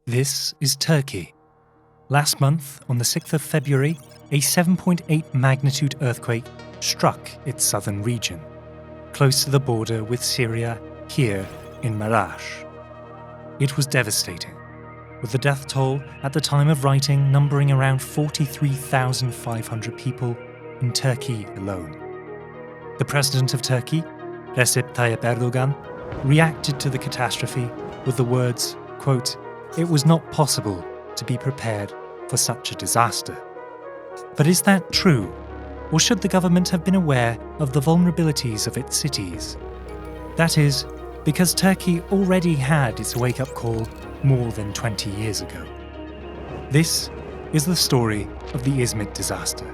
This is Turkey. Last month, on the 6th of February, a 7.8 magnitude earthquake struck its southern region, close to the border with Syria, here in Maraş. It was devastating, with the death toll at the time of writing numbering around 43,500 people in Turkey alone. The president of Turkey, Recep Tayyip Erdogan, reacted to the catastrophe with the words, quote, "It was not possible to be prepared for such a disaster." But is that true? Or should the government have been aware of the vulnerabilities of its cities? That is, because Turkey already had its wake-up call more than 20 years ago. This is the story of the Izmit disaster,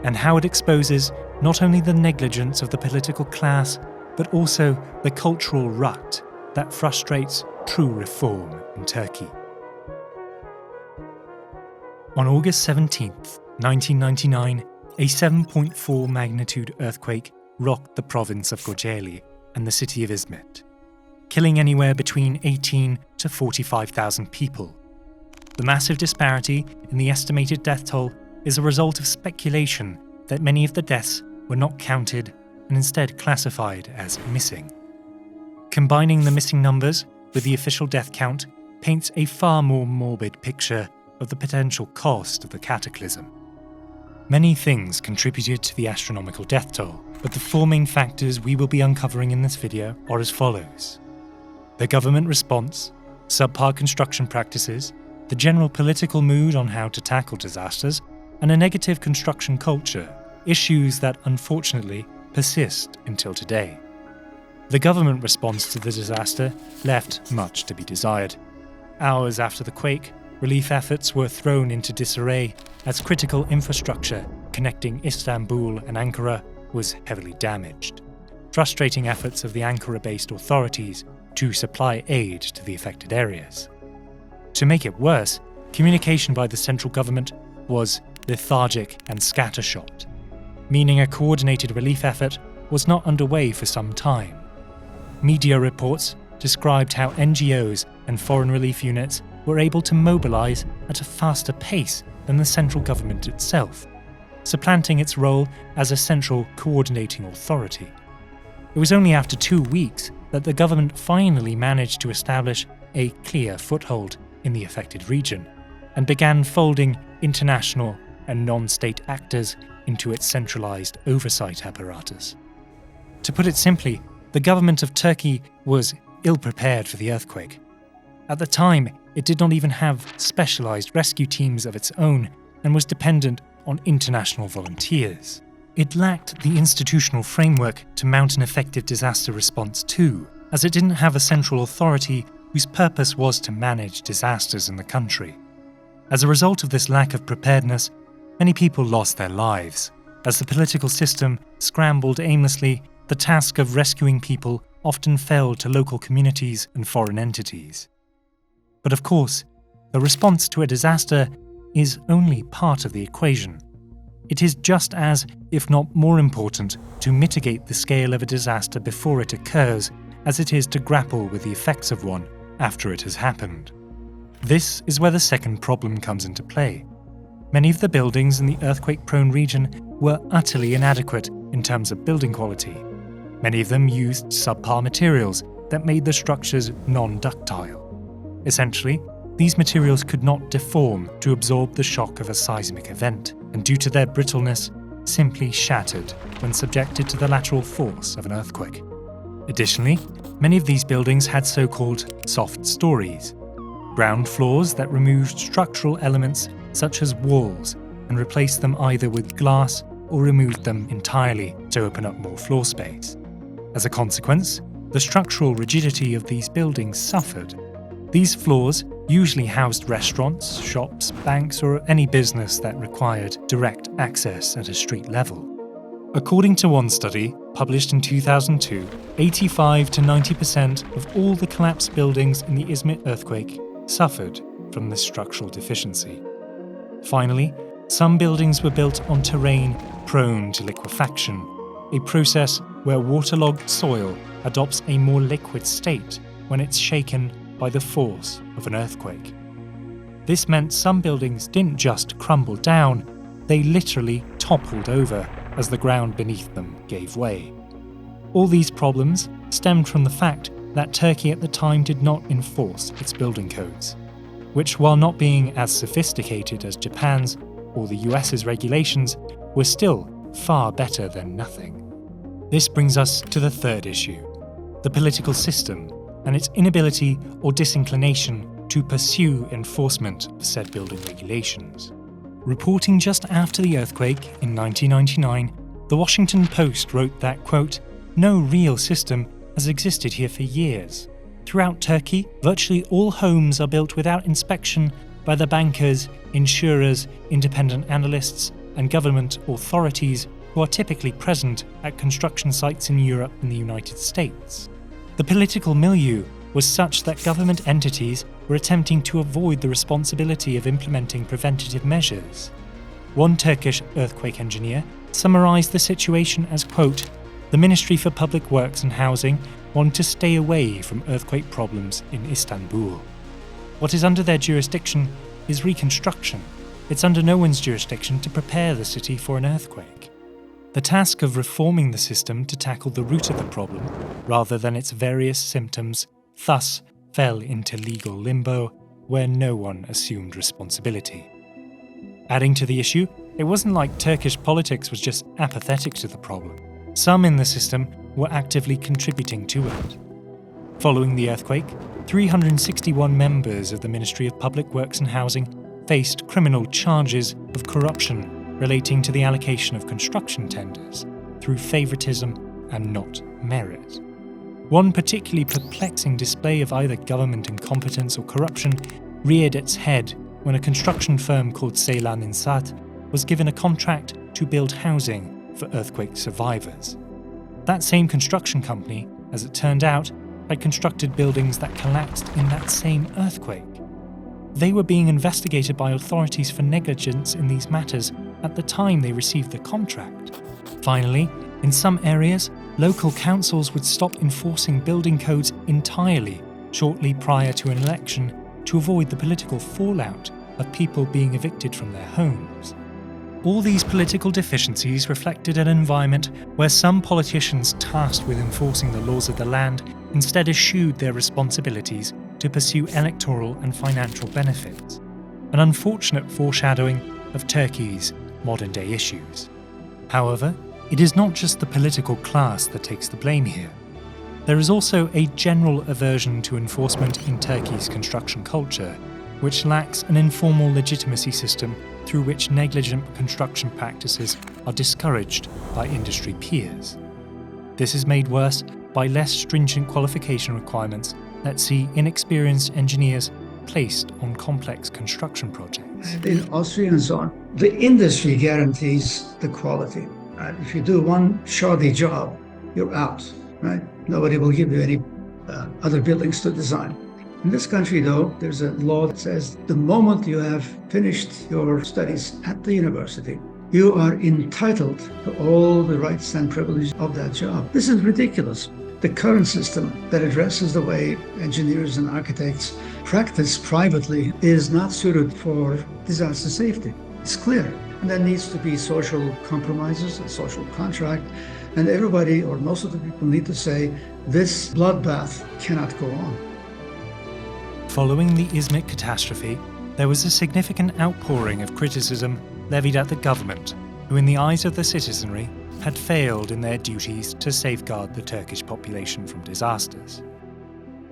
and how it exposes not only the negligence of the political class, but also the cultural rut that frustrates true reform in Turkey. On August 17th, 1999, a 7.4 magnitude earthquake rocked the province of Kocaeli and the city of Izmit, killing anywhere between 18 to 45,000 people. The massive disparity in the estimated death toll is a result of speculation that many of the deaths were not counted and instead classified as missing. Combining the missing numbers with the official death count paints a far more morbid picture of the potential cost of the cataclysm. Many things contributed to the astronomical death toll, but the four main factors we will be uncovering in this video are as follows: the government response, subpar construction practices, the general political mood on how to tackle disasters, and a negative construction culture, issues that unfortunately persist until today. The government response to the disaster left much to be desired. Hours after the quake, relief efforts were thrown into disarray as critical infrastructure connecting Istanbul and Ankara was heavily damaged, frustrating efforts of the Ankara-based authorities to supply aid to the affected areas. To make it worse, communication by the central government was lethargic and scattershot, meaning a coordinated relief effort was not underway for some time. Media reports described how NGOs and foreign relief units were able to mobilize at a faster pace than the central government itself, supplanting its role as a central coordinating authority. It was only after 2 weeks that the government finally managed to establish a clear foothold in the affected region and began folding international and non-state actors into its centralized oversight apparatus. To put it simply, the government of Turkey was ill-prepared for the earthquake. At the time, it did not even have specialized rescue teams of its own and was dependent on international volunteers. It lacked the institutional framework to mount an effective disaster response too, as it didn't have a central authority whose purpose was to manage disasters in the country. As a result of this lack of preparedness, many people lost their lives. As the political system scrambled aimlessly, the task of rescuing people often fell to local communities and foreign entities. But of course, the response to a disaster is only part of the equation. It is just as, if not more important, to mitigate the scale of a disaster before it occurs as it is to grapple with the effects of one after it has happened. This is where the second problem comes into play. Many of the buildings in the earthquake-prone region were utterly inadequate in terms of building quality. Many of them used subpar materials that made the structures non-ductile. Essentially, these materials could not deform to absorb the shock of a seismic event, and due to their brittleness, simply shattered when subjected to the lateral force of an earthquake. Additionally, many of these buildings had so-called soft stories, ground floors that removed structural elements such as walls and replaced them either with glass or removed them entirely to open up more floor space. As a consequence, the structural rigidity of these buildings suffered. These floors usually housed restaurants, shops, banks, or any business that required direct access at a street level. According to one study, published in 2002, 85 to 90% of all the collapsed buildings in the Izmit earthquake suffered from this structural deficiency. Finally, some buildings were built on terrain prone to liquefaction, a process where waterlogged soil adopts a more liquid state when it's shaken by the force of an earthquake. This meant some buildings didn't just crumble down, they literally toppled over as the ground beneath them gave way. All these problems stemmed from the fact that Turkey at the time did not enforce its building codes, which, while not being as sophisticated as Japan's or the US's regulations, were still far better than nothing. This brings us to the third issue, the political system and its inability or disinclination to pursue enforcement of said building regulations. Reporting just after the earthquake in 1999, the Washington Post wrote that, quote, "No real system has existed here for years. Throughout Turkey, virtually all homes are built without inspection by the bankers, insurers, independent analysts, and government authorities who are typically present at construction sites in Europe and the United States. The political milieu was such that government entities were attempting to avoid the responsibility of implementing preventative measures." One Turkish earthquake engineer summarised the situation as, quote, "The Ministry for Public Works and Housing wanted to stay away from earthquake problems in Istanbul. What is under their jurisdiction is reconstruction. It's under no one's jurisdiction to prepare the city for an earthquake." The task of reforming the system to tackle the root of the problem, rather than its various symptoms, thus fell into legal limbo, where no one assumed responsibility. Adding to the issue, it wasn't like Turkish politics was just apathetic to the problem. Some in the system were actively contributing to it. Following the earthquake, 361 members of the Ministry of Public Works and Housing faced criminal charges of corruption relating to the allocation of construction tenders through favouritism and not merit. One particularly perplexing display of either government incompetence or corruption reared its head when a construction firm called Ceylan İnşaat was given a contract to build housing for earthquake survivors. That same construction company, as it turned out, had constructed buildings that collapsed in that same earthquake. They were being investigated by authorities for negligence in these matters at the time they received the contract. Finally, in some areas, local councils would stop enforcing building codes entirely shortly prior to an election to avoid the political fallout of people being evicted from their homes. All these political deficiencies reflected an environment where some politicians tasked with enforcing the laws of the land instead eschewed their responsibilities to pursue electoral and financial benefits, an unfortunate foreshadowing of Turkey's modern-day issues. However, it is not just the political class that takes the blame here. There is also a general aversion to enforcement in Turkey's construction culture, which lacks an informal legitimacy system through which negligent construction practices are discouraged by industry peers. This is made worse by less stringent qualification requirements that see inexperienced engineers placed on complex construction projects. In Austria and so on, the industry guarantees the quality. If you do one shoddy job, you're out, right? Nobody will give you any other buildings to design. In this country, though, there's a law that says the moment you have finished your studies at the university, you are entitled to all the rights and privileges of that job. This is ridiculous. The current system that addresses the way engineers and architects practice privately is not suited for disaster safety. It's clear. And there needs to be social compromises, a social contract, and everybody or most of the people need to say, this bloodbath cannot go on. Following the Izmit catastrophe, there was a significant outpouring of criticism levied at the government, who in the eyes of the citizenry had failed in their duties to safeguard the Turkish population from disasters.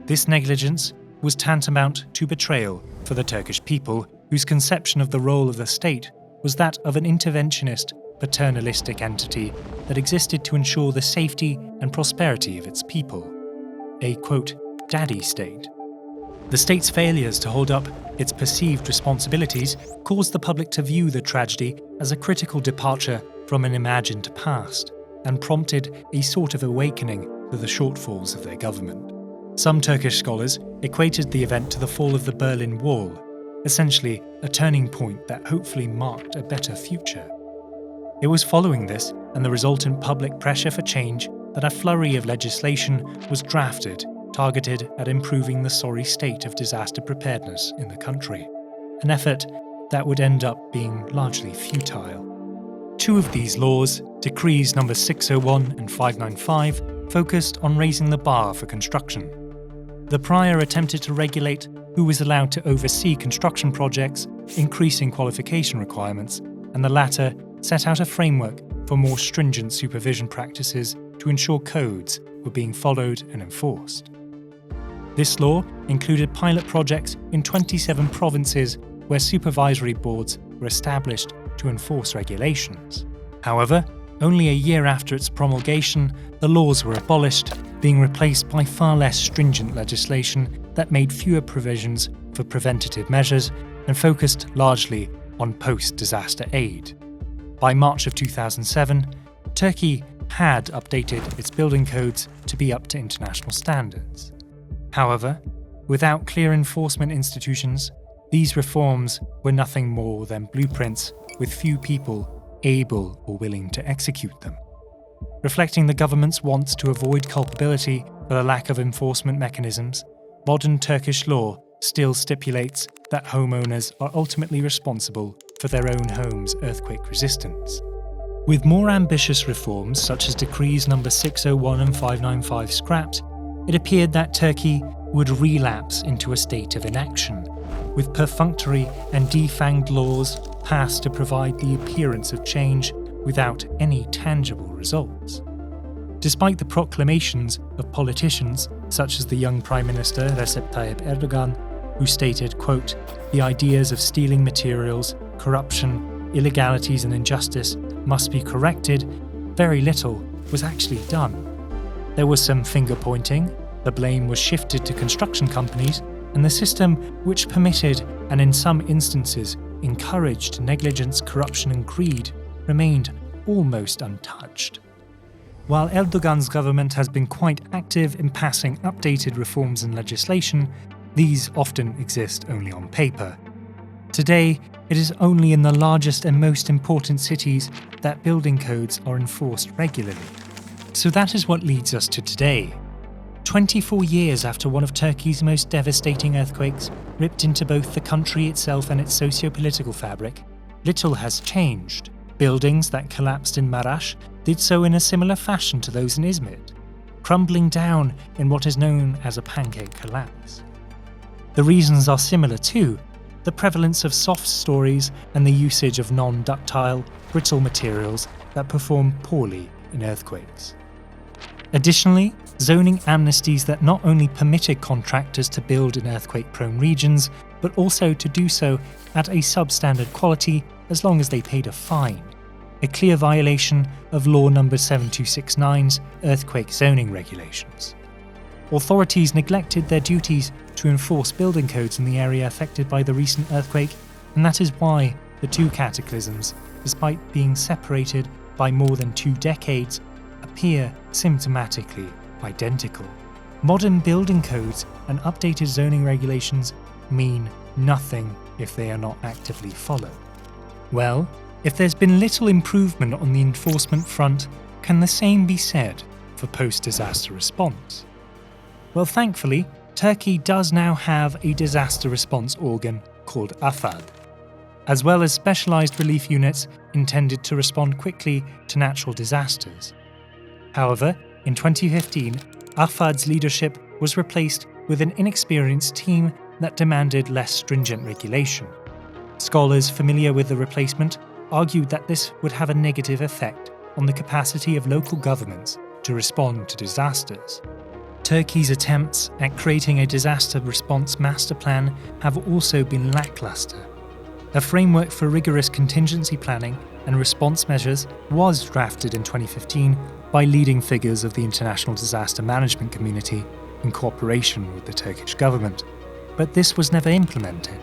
This negligence was tantamount to betrayal for the Turkish people, whose conception of the role of the state was that of an interventionist, paternalistic entity that existed to ensure the safety and prosperity of its people. A, quote, daddy state. The state's failures to hold up its perceived responsibilities caused the public to view the tragedy as a critical departure from an imagined past and prompted a sort of awakening to the shortfalls of their government. Some Turkish scholars equated the event to the fall of the Berlin Wall, essentially a turning point that hopefully marked a better future. It was following this and the resultant public pressure for change that a flurry of legislation was drafted targeted at improving the sorry state of disaster preparedness in the country. an effort that would end up being largely futile. Two of these laws, Decrees No. 601 and 595, focused on raising the bar for construction. The prior attempted to regulate who was allowed to oversee construction projects, increasing qualification requirements, and the latter set out a framework for more stringent supervision practices to ensure codes were being followed and enforced. This law included pilot projects in 27 provinces where supervisory boards were established to enforce regulations. However, only a year after its promulgation, the laws were abolished, being replaced by far less stringent legislation that made fewer provisions for preventative measures and focused largely on post-disaster aid. By March of 2007, Turkey had updated its building codes to be up to international standards. However, without clear enforcement institutions, these reforms were nothing more than blueprints with few people able or willing to execute them. Reflecting the government's wants to avoid culpability for the lack of enforcement mechanisms, modern Turkish law still stipulates that homeowners are ultimately responsible for their own home's earthquake resistance. With more ambitious reforms such as Decrees No. 601 and 595 scrapped, it appeared that Turkey would relapse into a state of inaction, with perfunctory and defanged laws passed to provide the appearance of change without any tangible results. Despite the proclamations of politicians such as the young Prime Minister Recep Tayyip Erdogan, who stated, quote, "The ideas of stealing materials, corruption, illegalities and injustice must be corrected," very little was actually done. There was some finger-pointing, the blame was shifted to construction companies, and the system which permitted and in some instances encouraged negligence, corruption and greed remained almost untouched. While Erdogan's government has been quite active in passing updated reforms and legislation, these often exist only on paper. Today, it is only in the largest and most important cities that building codes are enforced regularly. So that is what leads us to today. 24 years after one of Turkey's most devastating earthquakes ripped into both the country itself and its socio-political fabric, little has changed. Buildings that collapsed in Maraş did so in a similar fashion to those in Izmit, crumbling down in what is known as a pancake collapse. The reasons are similar too: the prevalence of soft stories and the usage of non-ductile, brittle materials that perform poorly in earthquakes. Additionally, zoning amnesties that not only permitted contractors to build in earthquake-prone regions, but also to do so at a substandard quality as long as they paid a fine, a clear violation of Law No. 7269's earthquake zoning regulations. Authorities neglected their duties to enforce building codes in the area affected by the recent earthquake, and that is why the two cataclysms, despite being separated by more than 2 decades, appear symptomatically identical. Modern building codes and updated zoning regulations mean nothing if they are not actively followed. Well, if there's been little improvement on the enforcement front, can the same be said for post-disaster response? Well, thankfully, Turkey does now have a disaster response organ called AFAD, as well as specialised relief units intended to respond quickly to natural disasters. However, in 2015, AFAD's leadership was replaced with an inexperienced team that demanded less stringent regulation. Scholars familiar with the replacement argued that this would have a negative effect on the capacity of local governments to respond to disasters. Turkey's attempts at creating a disaster response master plan have also been lackluster. A framework for rigorous contingency planning and response measures was drafted in 2015 by leading figures of the international disaster management community in cooperation with the Turkish government, but this was never implemented.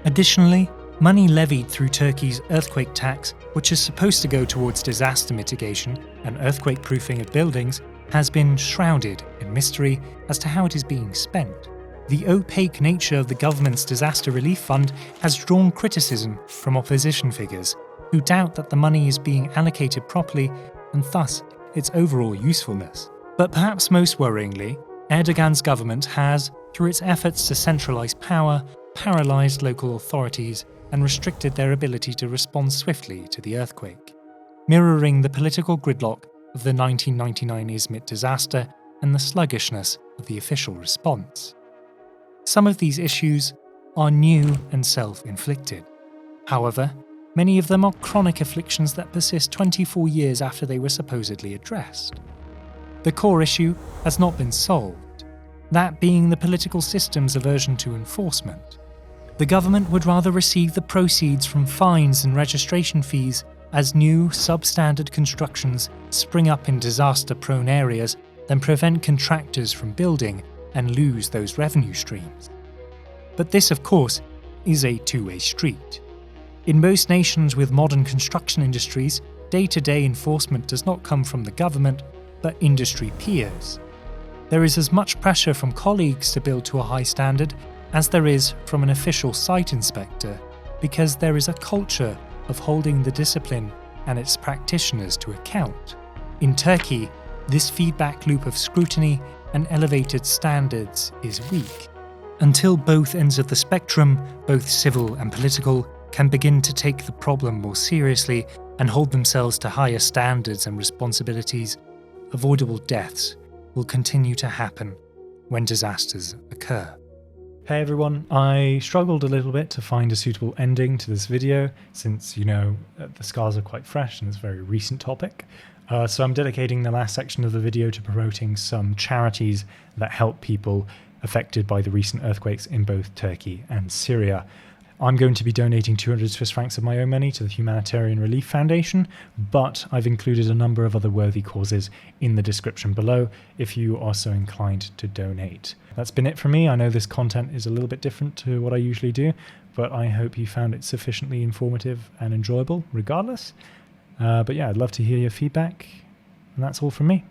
Additionally, money levied through Turkey's earthquake tax, which is supposed to go towards disaster mitigation and earthquake-proofing of buildings, has been shrouded in mystery as to how it is being spent. The opaque nature of the government's disaster relief fund has drawn criticism from opposition figures who doubt that the money is being allocated properly and thus its overall usefulness. But perhaps most worryingly, Erdogan's government has, through its efforts to centralise power, paralysed local authorities and restricted their ability to respond swiftly to the earthquake, mirroring the political gridlock of the 1999 Izmit disaster and the sluggishness of the official response. Some of these issues are new and self-inflicted. However, many of them are chronic afflictions that persist 24 years after they were supposedly addressed. The core issue has not been solved, that being the political system's aversion to enforcement. The government would rather receive the proceeds from fines and registration fees as new, substandard constructions spring up in disaster-prone areas than prevent contractors from building and lose those revenue streams. But this, of course, is a two-way street. In most nations with modern construction industries, day-to-day enforcement does not come from the government, but industry peers. There is as much pressure from colleagues to build to a high standard as there is from an official site inspector, because there is a culture of holding the discipline and its practitioners to account. In Turkey, this feedback loop of scrutiny and elevated standards is weak, until both ends of the spectrum, both civil and political, can begin to take the problem more seriously and hold themselves to higher standards and responsibilities. Avoidable deaths will continue to happen when disasters occur. Hey everyone, I struggled a little bit to find a suitable ending to this video since, the scars are quite fresh and it's a very recent topic. So I'm dedicating the last section of the video to promoting some charities that help people affected by the recent earthquakes in both Turkey and Syria. I'm going to be donating 200 Swiss francs of my own money to the Humanitarian Relief Foundation, but I've included a number of other worthy causes in the description below if you are so inclined to donate. That's been it for me. I know this content is a little bit different to what I usually do, but I hope you found it sufficiently informative and enjoyable regardless. But yeah, I'd love to hear your feedback, and that's all from me.